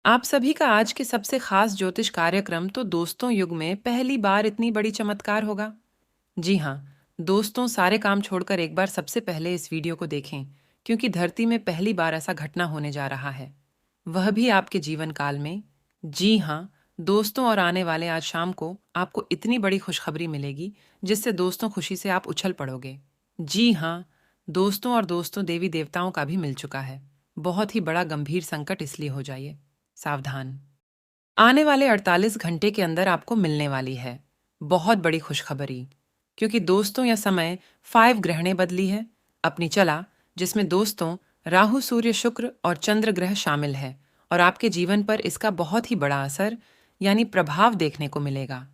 आप सभी का आज के सबसे खास ज्योतिष कार्यक्रम तो दोस्तों युग में पहली बार इतनी बड़ी चमत्कार होगा। जी हाँ, दोस्तों सारे काम छोड़कर एक बार सबसे पहले इस वीडियो को देखें, क्योंकि धरती में पहली बार ऐसा घटना होने जा रहा है, वह भी आपके जीवन काल में। जी हाँ, दोस्तों, और आने वाले आज शाम को आपको इतनी बड़ी खुशखबरी मिलेगी जिससे दोस्तों खुशी से आप उछल पड़ोगे। जी हाँ, दोस्तों, और दोस्तों देवी देवताओं का भी मिल चुका है। बहुत ही बड़ा गंभीर संकट, इसलिए हो जाइए सावधान। आने वाले 48 घंटे के अंदर आपको मिलने वाली है बहुत बड़ी खुशखबरी, क्योंकि दोस्तों यह समय 5 ग्रहणें बदली है अपनी चला, जिसमें दोस्तों राहु, सूर्य, शुक्र और चंद्र ग्रह शामिल है, और आपके जीवन पर इसका बहुत ही बड़ा असर यानी प्रभाव देखने को मिलेगा।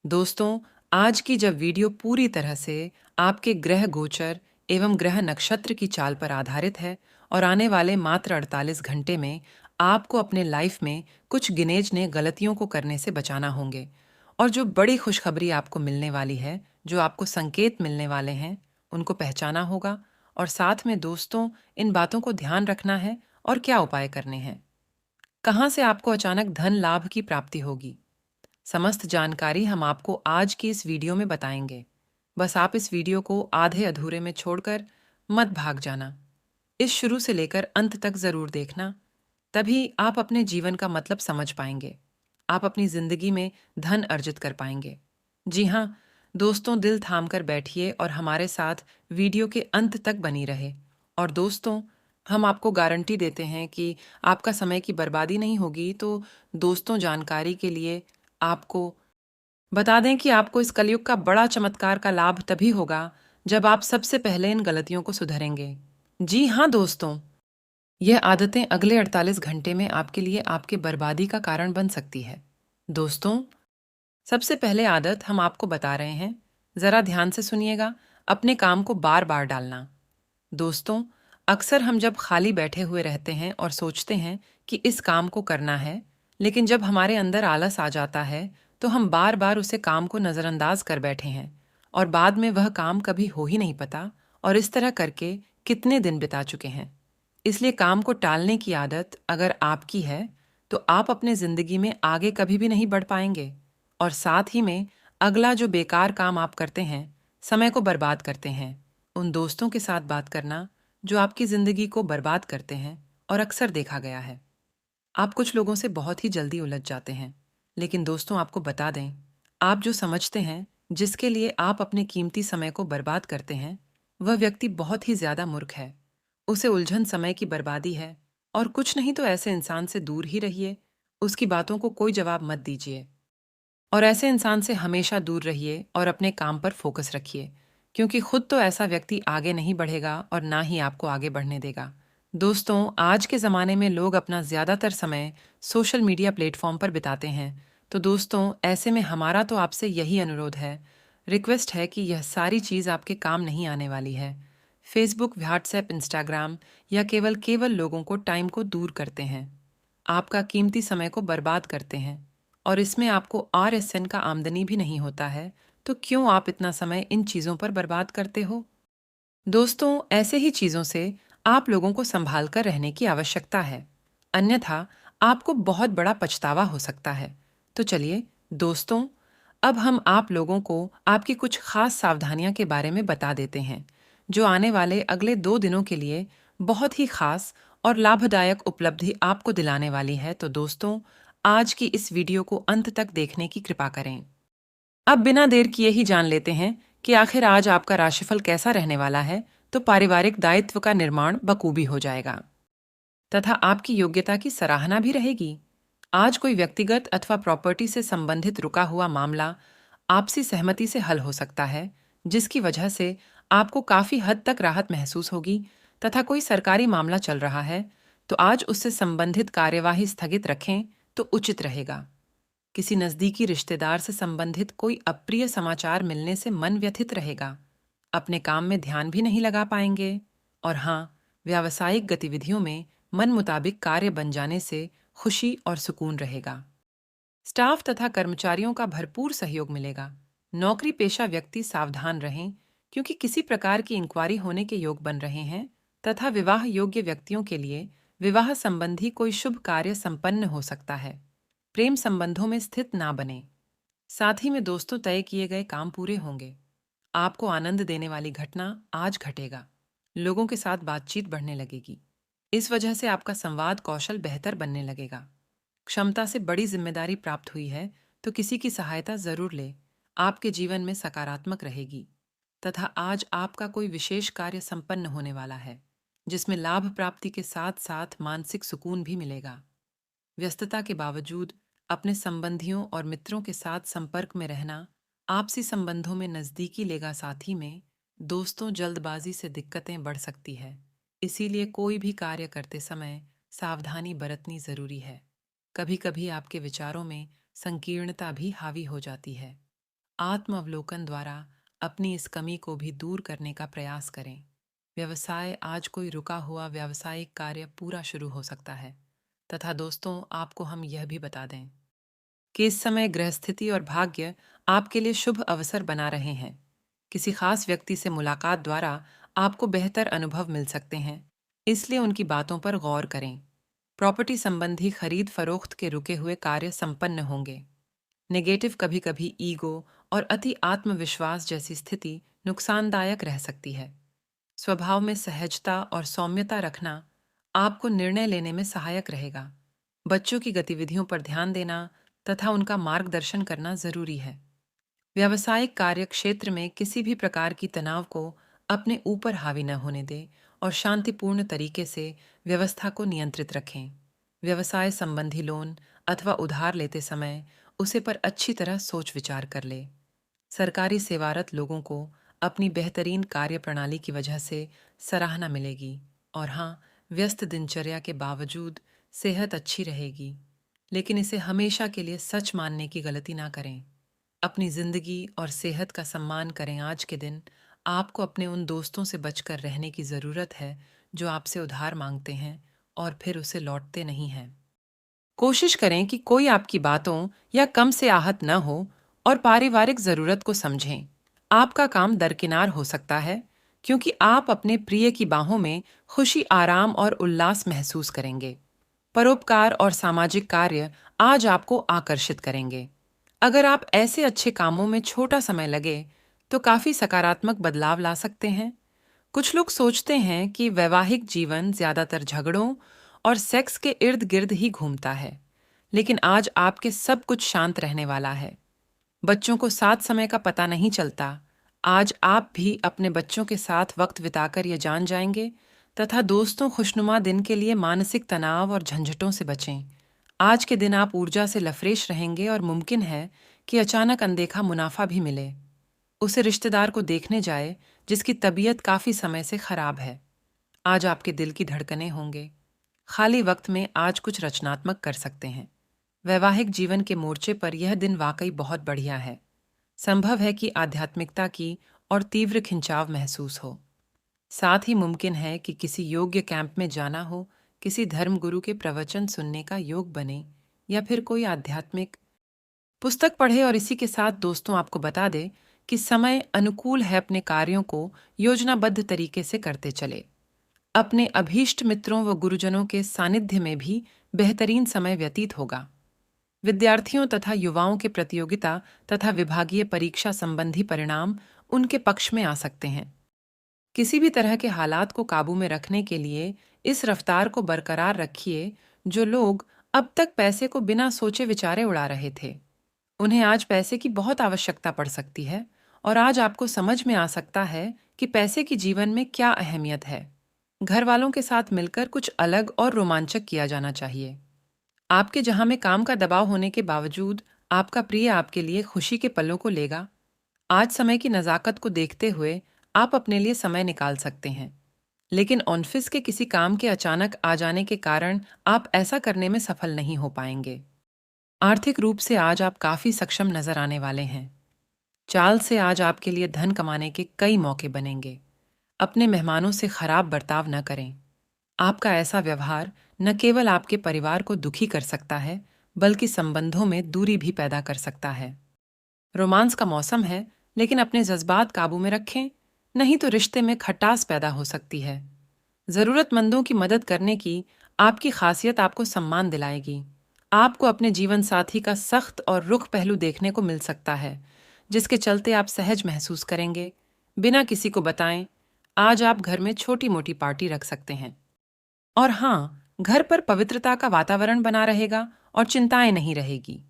दोस्तों, आज की जब वीडियो पूरी तरह से आपके ग्रह गोचर एवं ग्रह नक्षत्र की चाल पर आधारित है, और आने वाले मात्र 48 घंटे में आपको अपने लाइफ में कुछ गिनेजने गलतियों को करने से बचाना होंगे, और जो बड़ी खुशखबरी आपको मिलने वाली है, जो आपको संकेत मिलने वाले हैं, उनको पहचाना होगा। और साथ में दोस्तों, इन बातों को ध्यान रखना है और क्या उपाय करने हैं। कहाँ से आपको अचानक धन लाभ की प्राप्ति होगी, समस्त जानकारी हम आपको आज की इस वीडियो में बताएंगे। बस आप इस वीडियो को आधे अधूरे में छोड़कर मत भाग जाना। इस शुरू से लेकर अंत तक जरूर देखना, तभी आप अपने जीवन का मतलब समझ पाएंगे। आप अपनी जिंदगी में धन अर्जित कर पाएंगे। जी हाँ, दोस्तों, दिल थाम कर बैठिए और हमारे साथ वीडियो के अंत तक बनी रहे। और दोस्तों, हम आपको गारंटी देते हैं कि आपका समय की बर्बादी नहीं होगी। तो दोस्तों, जानकारी के लिए आपको बता दें कि आपको इस कलयुग का बड़ा चमत्कार का लाभ तभी होगा जब आप सबसे पहले इन गलतियों को सुधरेंगे। जी हाँ दोस्तों, यह आदतें अगले 48 घंटे में आपके लिए आपके बर्बादी का कारण बन सकती है। दोस्तों, सबसे पहले आदत हम आपको बता रहे हैं, जरा ध्यान से सुनिएगा। अपने काम को बार बार डालना। दोस्तों, अक्सर हम जब खाली बैठे हुए रहते हैं और सोचते हैं कि इस काम को करना है, लेकिन जब हमारे अंदर आलस आ जाता है तो हम बार बार उसे काम को नज़रअंदाज कर बैठे हैं, और बाद में वह काम कभी हो ही नहीं पता, और इस तरह करके कितने दिन बिता चुके हैं। इसलिए काम को टालने की आदत अगर आपकी है तो आप अपने ज़िंदगी में आगे कभी भी नहीं बढ़ पाएंगे। और साथ ही में अगला जो बेकार काम आप करते हैं, समय को बर्बाद करते हैं, उन दोस्तों के साथ बात करना जो आपकी ज़िंदगी को बर्बाद करते हैं। और अक्सर देखा गया है, आप कुछ लोगों से बहुत ही जल्दी उलझ जाते हैं। लेकिन दोस्तों, आपको बता दें, आप जो समझते हैं, जिसके लिए आप अपने कीमती समय को बर्बाद करते हैं, वह व्यक्ति बहुत ही ज्यादा मूर्ख है। उसे उलझन समय की बर्बादी है। और कुछ नहीं तो ऐसे इंसान से दूर ही रहिए, उसकी बातों को कोई जवाब मत दीजिए, और ऐसे इंसान से हमेशा दूर रहिए और अपने काम पर फोकस रखिए, क्योंकि खुद तो ऐसा व्यक्ति आगे नहीं बढ़ेगा और ना ही आपको आगे बढ़ने देगा। दोस्तों, आज के ज़माने में लोग अपना ज़्यादातर समय सोशल मीडिया प्लेटफॉर्म पर बिताते हैं। तो दोस्तों, ऐसे में हमारा तो आपसे यही अनुरोध है, रिक्वेस्ट है कि यह सारी चीज़ आपके काम नहीं आने वाली है। फेसबुक, व्हाट्सएप, इंस्टाग्राम या केवल केवल लोगों को टाइम को दूर करते हैं, आपका कीमती समय को बर्बाद करते हैं, और इसमें आपको RSN का आमदनी भी नहीं होता है। तो क्यों आप इतना समय इन चीज़ों पर बर्बाद करते हो? दोस्तों, ऐसे ही चीज़ों से आप लोगों को संभाल कर रहने की आवश्यकता है, अन्यथा आपको बहुत बड़ा पछतावा हो सकता है। तो चलिए दोस्तों, अब हम आप लोगों को आपकी कुछ खास सावधानियां के बारे में बता देते हैं, जो आने वाले अगले 2 दिनों के लिए बहुत ही खास और लाभदायक उपलब्धि आपको दिलाने वाली है। तो दोस्तों, आज की इस वीडियो को अंत तक देखने की कृपा करें। अब बिना देर किए ही जान लेते हैं कि आखिर आज आपका राशिफल कैसा रहने वाला है। तो पारिवारिक दायित्व का निर्माण बखूबी हो जाएगा, तथा आपकी योग्यता की सराहना भी रहेगी। आज कोई व्यक्तिगत अथवा प्रॉपर्टी से संबंधित रुका हुआ मामला आपसी सहमति से हल हो सकता है, जिसकी वजह से आपको काफी हद तक राहत महसूस होगी। तथा कोई सरकारी मामला चल रहा है तो आज उससे संबंधित कार्यवाही स्थगित रखें तो उचित रहेगा। किसी नज़दीकी रिश्तेदार से संबंधित कोई अप्रिय समाचार मिलने से मन व्यथित रहेगा। अपने काम में ध्यान भी नहीं लगा पाएंगे। और हाँ, व्यावसायिक गतिविधियों में मन मुताबिक कार्य बन जाने से खुशी और सुकून रहेगा। स्टाफ तथा कर्मचारियों का भरपूर सहयोग मिलेगा। नौकरी पेशा व्यक्ति सावधान रहें, क्योंकि किसी प्रकार की इंक्वायरी होने के योग बन रहे हैं। तथा विवाह योग्य व्यक्तियों के लिए विवाह संबंधी कोई शुभ कार्य संपन्न हो सकता है। प्रेम संबंधों में स्थित ना बने। साथ ही में दोस्तों तय किए गए काम पूरे होंगे। आपको आनंद देने वाली घटना आज घटेगा। लोगों के साथ बातचीत बढ़ने लगेगी। इस वजह से आपका संवाद कौशल बेहतर बनने लगेगा। क्षमता से बड़ी जिम्मेदारी प्राप्त हुई है तो किसी की सहायता जरूर ले। आपके जीवन में सकारात्मक रहेगी। तथा आज आपका कोई विशेष कार्य संपन्न होने वाला है जिसमें लाभ प्राप्ति के साथ साथ मानसिक सुकून भी मिलेगा। व्यस्तता के बावजूद अपने संबंधियों और मित्रों के साथ संपर्क में रहना आपसी संबंधों में नजदीकी लेगा। साथ ही में दोस्तों जल्दबाजी से दिक्कतें बढ़ सकती है। इसीलिए कोई भी कार्य करते समय सावधानी बरतनी जरूरी है। कभी कभी आपके विचारों में संकीर्णता भी हावी हो जाती है। आत्म अवलोकन द्वारा अपनी इस कमी को भी दूर करने का प्रयास करें। व्यवसाय आज कोई रुका हुआ व्यावसायिक कार्य पूरा शुरू हो सकता है। तथा दोस्तों आपको हम यह भी बता दें कि इस समय गृहस्थिति और भाग्य आपके लिए शुभ अवसर बना रहे हैं। किसी खास व्यक्ति से मुलाकात द्वारा आपको बेहतर अनुभव मिल सकते हैं, इसलिए उनकी बातों पर गौर करें। प्रॉपर्टी संबंधी खरीद फरोख्त के रुके हुए कार्य संपन्न होंगे। नेगेटिव कभी कभी ईगो और अति आत्मविश्वास जैसी स्थिति नुकसानदायक रह सकती है। स्वभाव में सहजता और सौम्यता रखना आपको निर्णय लेने में सहायक रहेगा। बच्चों की गतिविधियों पर ध्यान देना तथा उनका मार्गदर्शन करना जरूरी है। व्यावसायिक कार्य क्षेत्र में किसी भी प्रकार की तनाव को अपने ऊपर हावी न होने दें और शांतिपूर्ण तरीके से व्यवस्था को नियंत्रित रखें। व्यवसाय संबंधी लोन अथवा उधार लेते समय उसे पर अच्छी तरह सोच विचार कर ले। सरकारी सेवारत लोगों को अपनी बेहतरीन कार्य प्रणाली की वजह से सराहना मिलेगी। और हाँ, व्यस्त दिनचर्या के बावजूद सेहत अच्छी रहेगी, लेकिन इसे हमेशा के लिए सच मानने की गलती ना करें। अपनी जिंदगी और सेहत का सम्मान करें। आज के दिन आपको अपने उन दोस्तों से बचकर रहने की ज़रूरत है जो आपसे उधार मांगते हैं और फिर उसे लौटते नहीं हैं। कोशिश करें कि कोई आपकी बातों या कम से आहत न हो और पारिवारिक ज़रूरत को समझें। आपका काम दरकिनार हो सकता है क्योंकि आप अपने प्रिय की बाहों में खुशी, आराम और उल्लास महसूस करेंगे। परोपकार और सामाजिक कार्य आज आपको आकर्षित करेंगे। अगर आप ऐसे अच्छे कामों में छोटा समय लगे तो काफी सकारात्मक बदलाव ला सकते हैं। कुछ लोग सोचते हैं कि वैवाहिक जीवन ज्यादातर झगड़ों और सेक्स के इर्द गिर्द ही घूमता है, लेकिन आज आपके सब कुछ शांत रहने वाला है। बच्चों को साथ समय का पता नहीं चलता। आज आप भी अपने बच्चों के साथ वक्त बिताकर ये जान जाएंगे। तथा दोस्तों, खुशनुमा दिन के लिए मानसिक तनाव और झंझटों से बचें। आज के दिन आप ऊर्जा से लफरेश रहेंगे और मुमकिन है कि अचानक अनदेखा मुनाफा भी मिले। उसे रिश्तेदार को देखने जाए जिसकी तबीयत काफी समय से खराब है। आज आपके दिल की धड़कनें होंगे। खाली वक्त में आज कुछ रचनात्मक कर सकते हैं। वैवाहिक जीवन के मोर्चे पर यह दिन वाकई बहुत बढ़िया है। संभव है कि आध्यात्मिकता की और तीव्र खिंचाव महसूस हो। साथ ही मुमकिन है कि किसी योग्य कैंप में जाना हो, किसी धर्मगुरु के प्रवचन सुनने का योग बने या फिर कोई आध्यात्मिक पुस्तक पढ़े। और इसी के साथ दोस्तों आपको बता दे कि समय अनुकूल है। अपने कार्यों को योजनाबद्ध तरीके से करते चले। अपने अभीष्ट मित्रों व गुरुजनों के सानिध्य में भी बेहतरीन समय व्यतीत होगा। विद्यार्थियों तथा युवाओं के प्रतियोगिता तथा विभागीय परीक्षा संबंधी परिणाम उनके पक्ष में आ सकते हैं। किसी भी तरह के हालात को काबू में रखने के लिए इस रफ्तार को बरकरार रखिए। जो लोग अब तक पैसे को बिना सोचे विचारे उड़ा रहे थे, उन्हें आज पैसे की बहुत आवश्यकता पड़ सकती है और आज आपको समझ में आ सकता है कि पैसे की जीवन में क्या अहमियत है। घर वालों के साथ मिलकर कुछ अलग और रोमांचक किया जाना चाहिए। आपके जहां में काम का दबाव होने के बावजूद आपका प्रिय आपके लिए खुशी के पलों को लेगा। आज समय की नज़ाकत को देखते हुए आप अपने लिए समय निकाल सकते हैं, लेकिन ऑफिस के किसी काम के अचानक आ जाने के कारण आप ऐसा करने में सफल नहीं हो पाएंगे। आर्थिक रूप से आज आप काफी सक्षम नजर आने वाले हैं। चाल से आज आपके लिए धन कमाने के कई मौके बनेंगे। अपने मेहमानों से खराब बर्ताव न करें। आपका ऐसा व्यवहार न केवल आपके परिवार को दुखी कर सकता है, बल्कि संबंधों में दूरी भी पैदा कर सकता है। रोमांस का मौसम है, लेकिन अपने जज्बात काबू में रखें, नहीं तो रिश्ते में खटास पैदा हो सकती है। जरूरतमंदों की मदद करने की आपकी खासियत आपको सम्मान दिलाएगी। आपको अपने जीवन साथी का सख्त और रुख पहलू देखने को मिल सकता है, जिसके चलते आप सहज महसूस करेंगे। बिना किसी को बताएं, आज आप घर में छोटी-मोटी पार्टी रख सकते हैं। और हाँ, घर पर पवित्रता का वातावरण बना रहेगा और चिंताएं नहीं रहेगी।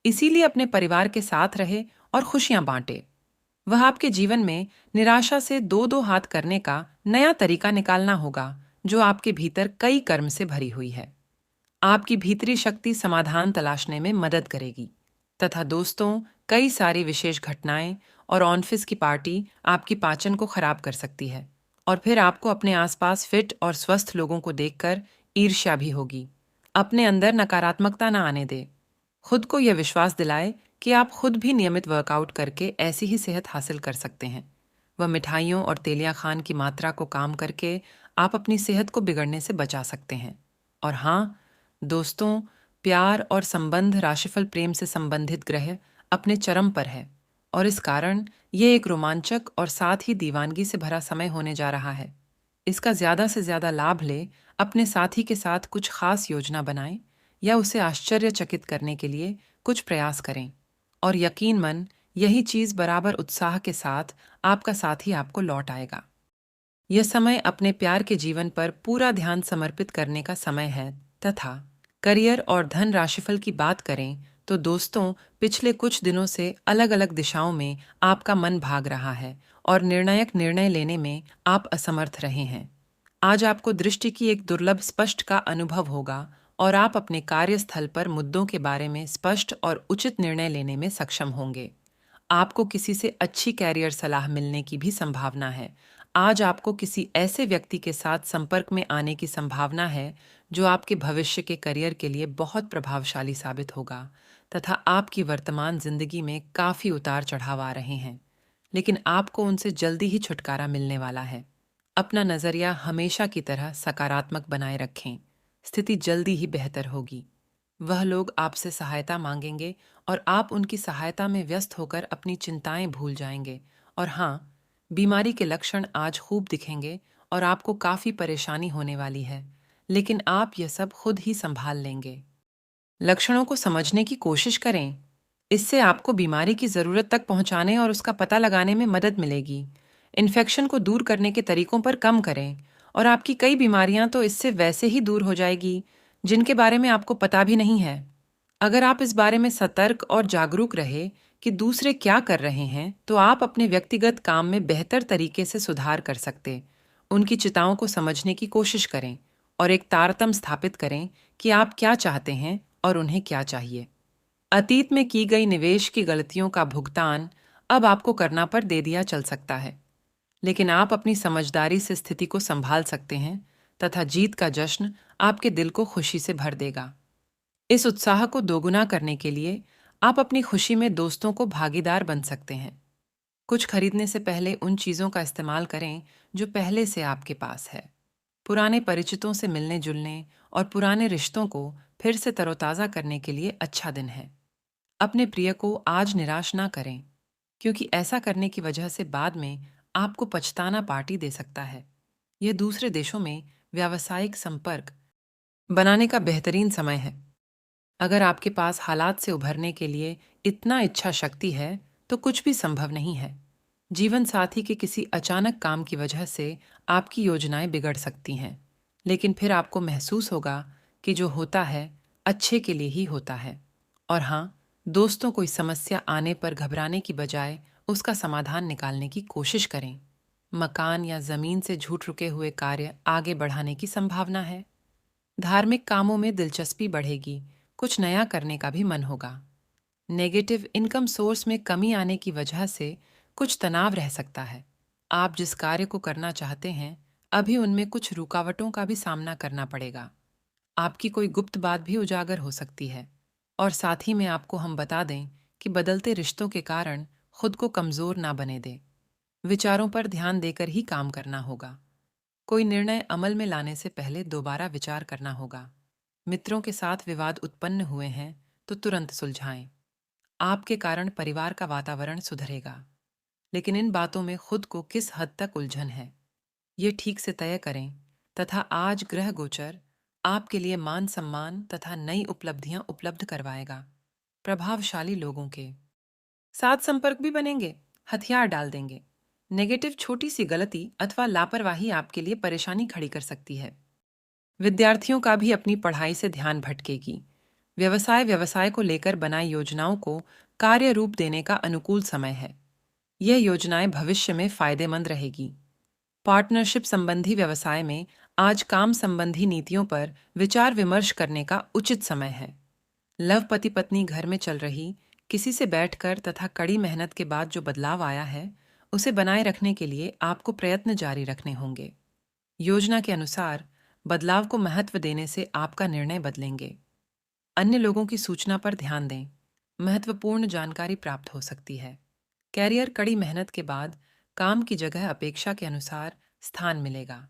इसीलिए अपने परिवार के साथ रहे और खुशियां बांटे। वह आपके जीवन में निराशा से दो दो हाथ करने का नया तरीका निकालना होगा, जो आपके भीतर कई कर्म से भरी हुई है। आपकी भीतरी शक्ति समाधान तलाशने में मदद करेगी। तथा दोस्तों, कई सारी विशेष घटनाएं और ऑफिस की पार्टी आपकी पाचन को खराब कर सकती है, और फिर आपको अपने आसपास फिट और स्वस्थ लोगों को देखकर ईर्ष्या भी होगी। अपने अंदर नकारात्मकता न आने दे। खुद को यह विश्वास दिलाए कि आप खुद भी नियमित वर्कआउट करके ऐसी ही सेहत हासिल कर सकते हैं। वह मिठाइयों और तेलिया खान की मात्रा को काम करके आप अपनी सेहत को बिगड़ने से बचा सकते हैं। और हाँ दोस्तों, प्यार और संबंध राशिफल प्रेम से संबंधित ग्रह अपने चरम पर है, और इस कारण ये एक रोमांचक और साथ ही दीवानगी से भरा समय होने जा रहा है। इसका ज्यादा से ज्यादा लाभ ले। अपने साथी के साथ कुछ खास योजना बनाएं या उसे आश्चर्यचकित करने के लिए कुछ प्रयास करें, और यकीन मन यही चीज बराबर उत्साह के साथ आपका साथी आपको लौट आएगा। यह समय अपने प्यार के जीवन पर पूरा ध्यान समर्पित करने का समय है। तथा करियर और धन राशिफल की बात करें तो दोस्तों, पिछले कुछ दिनों से अलग अलग दिशाओं में आपका मन भाग रहा है और निर्णायक निर्णय लेने में आप असमर्थ रहे हैं। आज आपको दृष्टि की एक दुर्लभ स्पष्ट का अनुभव होगा, और आप अपने कार्यस्थल पर मुद्दों के बारे में स्पष्ट और उचित निर्णय लेने में सक्षम होंगे। आपको किसी से अच्छी कैरियर सलाह मिलने की भी संभावना है। आज आपको किसी ऐसे व्यक्ति के साथ संपर्क में आने की संभावना है जो आपके भविष्य के करियर के लिए बहुत प्रभावशाली साबित होगा। तथा आपकी वर्तमान जिंदगी में काफी उतार चढ़ाव आ रहे हैं, लेकिन आपको उनसे जल्दी ही छुटकारा मिलने वाला है। अपना नजरिया हमेशा की तरह सकारात्मक बनाए रखें। स्थिति जल्दी ही बेहतर होगी। वह लोग आपसे सहायता मांगेंगे और आप उनकी सहायता में व्यस्त होकर अपनी चिंताएं भूल जाएंगे। और हाँ, बीमारी के लक्षण आज खूब दिखेंगे और आपको काफी परेशानी होने वाली है, लेकिन आप यह सब खुद ही संभाल लेंगे। लक्षणों को समझने की कोशिश करें। इससे आपको बीमारी की जरूरत तक पहुंचाने और उसका पता लगाने में मदद मिलेगी। इन्फेक्शन को दूर करने के तरीकों पर कम करें, और आपकी कई बीमारियां तो इससे वैसे ही दूर हो जाएगी जिनके बारे में आपको पता भी नहीं है। अगर आप इस बारे में सतर्क और जागरूक रहे कि दूसरे क्या कर रहे हैं, तो आप अपने व्यक्तिगत काम में बेहतर तरीके से सुधार कर सकते। उनकी चिंताओं को समझने की कोशिश करें और एक तारतम्य स्थापित करें कि आप क्या चाहते हैं और उन्हें क्या चाहिए। अतीत में की गई निवेश की गलतियों का भुगतान अब आपको करना पर दे दिया चल सकता है, लेकिन आप अपनी समझदारी से स्थिति को संभाल सकते हैं। तथा जीत का जश्न आपके दिल को खुशी से भर देगा। इस उत्साह को दोगुना करने के लिए आप अपनी खुशी में दोस्तों को भागीदार बन सकते हैं। कुछ खरीदने से पहले उन चीजों का इस्तेमाल करें जो पहले से आपके पास है। पुराने परिचितों से मिलने जुलने और पुराने रिश्तों को फिर से तरोताजा करने के लिए अच्छा दिन है। अपने प्रिय को आज निराश ना करें, क्योंकि ऐसा करने की वजह से बाद में आपको पछताना पार्टी दे सकता है। यह दूसरे देशों में व्यावसायिक संपर्क बनाने का बेहतरीन समय है। अगर आपके पास हालात से उभरने के लिए इतना इच्छा शक्ति है तो कुछ भी संभव नहीं है। जीवन साथी के किसी अचानक काम की वजह से आपकी योजनाएं बिगड़ सकती हैं, लेकिन फिर आपको महसूस होगा कि जो होता है अच्छे के लिए ही होता है। और हाँ, दोस्तों, कोई समस्या आने पर घबराने की बजाय उसका समाधान निकालने की कोशिश करें। मकान या जमीन से छूट रुके हुए कार्य आगे बढ़ाने की संभावना है। धार्मिक कामों में दिलचस्पी बढ़ेगी। कुछ नया करने का भी मन होगा। नेगेटिव इनकम सोर्स में कमी आने की वजह से कुछ तनाव रह सकता है। आप जिस कार्य को करना चाहते हैं, अभी उनमें कुछ रुकावटों का भी सामना करना पड़ेगा। आपकी कोई गुप्त बात भी उजागर हो सकती है। और साथ ही में आपको हम बता दें कि बदलते रिश्तों के कारण खुद को कमजोर ना बने दें। विचारों पर ध्यान देकर ही काम करना होगा। कोई निर्णय अमल में लाने से पहले दोबारा विचार करना होगा। मित्रों के साथ विवाद उत्पन्न हुए हैं तो तुरंत सुलझाएं। आपके कारण परिवार का वातावरण सुधरेगा, लेकिन इन बातों में खुद को किस हद तक उलझन है, ये ठीक से तय करें। तथा आज ग्रह गोचर आपके लिए मान सम्मान तथा नई उपलब्धियां उपलब्ध करवाएगा। प्रभावशाली लोगों के साथ संपर्क भी बनेंगे, हथियार डाल देंगे। नेगेटिव छोटी सी गलती अथवा लापरवाही आपके लिए परेशानी खड़ी कर सकती है। विद्यार्थियों का भी अपनी पढ़ाई से ध्यान भटकेगी। व्यवसाय को लेकर बनाई योजनाओं को कार्य रूप देने का अनुकूल समय है। यह योजनाएं भविष्य में फायदेमंद रहेगी। पार्टनरशिप संबंधी व्यवसाय में आज काम संबंधी नीतियों पर विचार विमर्श करने का उचित समय है। लव पति पत्नी घर में चल रही किसी से बैठकर तथा कड़ी मेहनत के बाद जो बदलाव आया है, उसे बनाए रखने के लिए आपको प्रयत्न जारी रखने होंगे। योजना के अनुसार बदलाव को महत्व देने से आपका निर्णय बदलेंगे। अन्य लोगों की सूचना पर ध्यान दें। महत्वपूर्ण जानकारी प्राप्त हो सकती है। कैरियर कड़ी मेहनत के बाद काम की जगह अपेक्षा के अनुसार स्थान मिलेगा।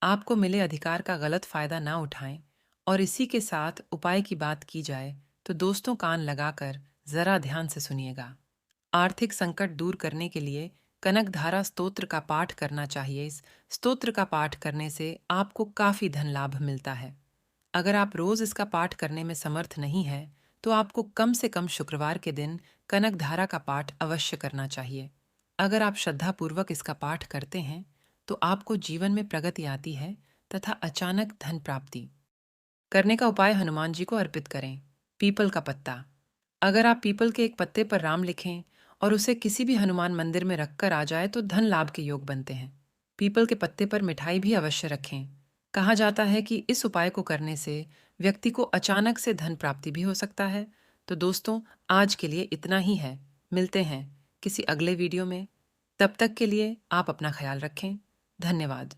आपको मिले अधिकार का गलत फायदा ना उठाएं। और इसी के साथ उपाय की बात की जाए तो दोस्तों कान लगाकर जरा ध्यान से सुनिएगा। आर्थिक संकट दूर करने के लिए कनक धारा स्तोत्र का पाठ करना चाहिए। इस स्तोत्र का पाठ करने से आपको काफी धन लाभ मिलता है। अगर आप रोज इसका पाठ करने में समर्थ नहीं है तो आपको कम से कम शुक्रवार के दिन कनक धारा का पाठ अवश्य करना चाहिए। अगर आप श्रद्धापूर्वक इसका पाठ करते हैं तो आपको जीवन में प्रगति आती है तथा अचानक धन प्राप्ति। करने का उपाय हनुमान जी को अर्पित करें। पीपल का पत्ता। अगर आप पीपल के एक पत्ते पर राम लिखें और उसे किसी भी हनुमान मंदिर में रखकर आ जाए तो धन लाभ के योग बनते हैं। पीपल के पत्ते पर मिठाई भी अवश्य रखें। कहा जाता है कि इस उपाय को करने से व्यक्ति को अचानक से धन प्राप्ति भी हो सकता है। तो दोस्तों, आज के लिए इतना ही है। मिलते हैं किसी अगले वीडियो में। तब तक के लिए आप अपना ख्याल रखें। धन्यवाद।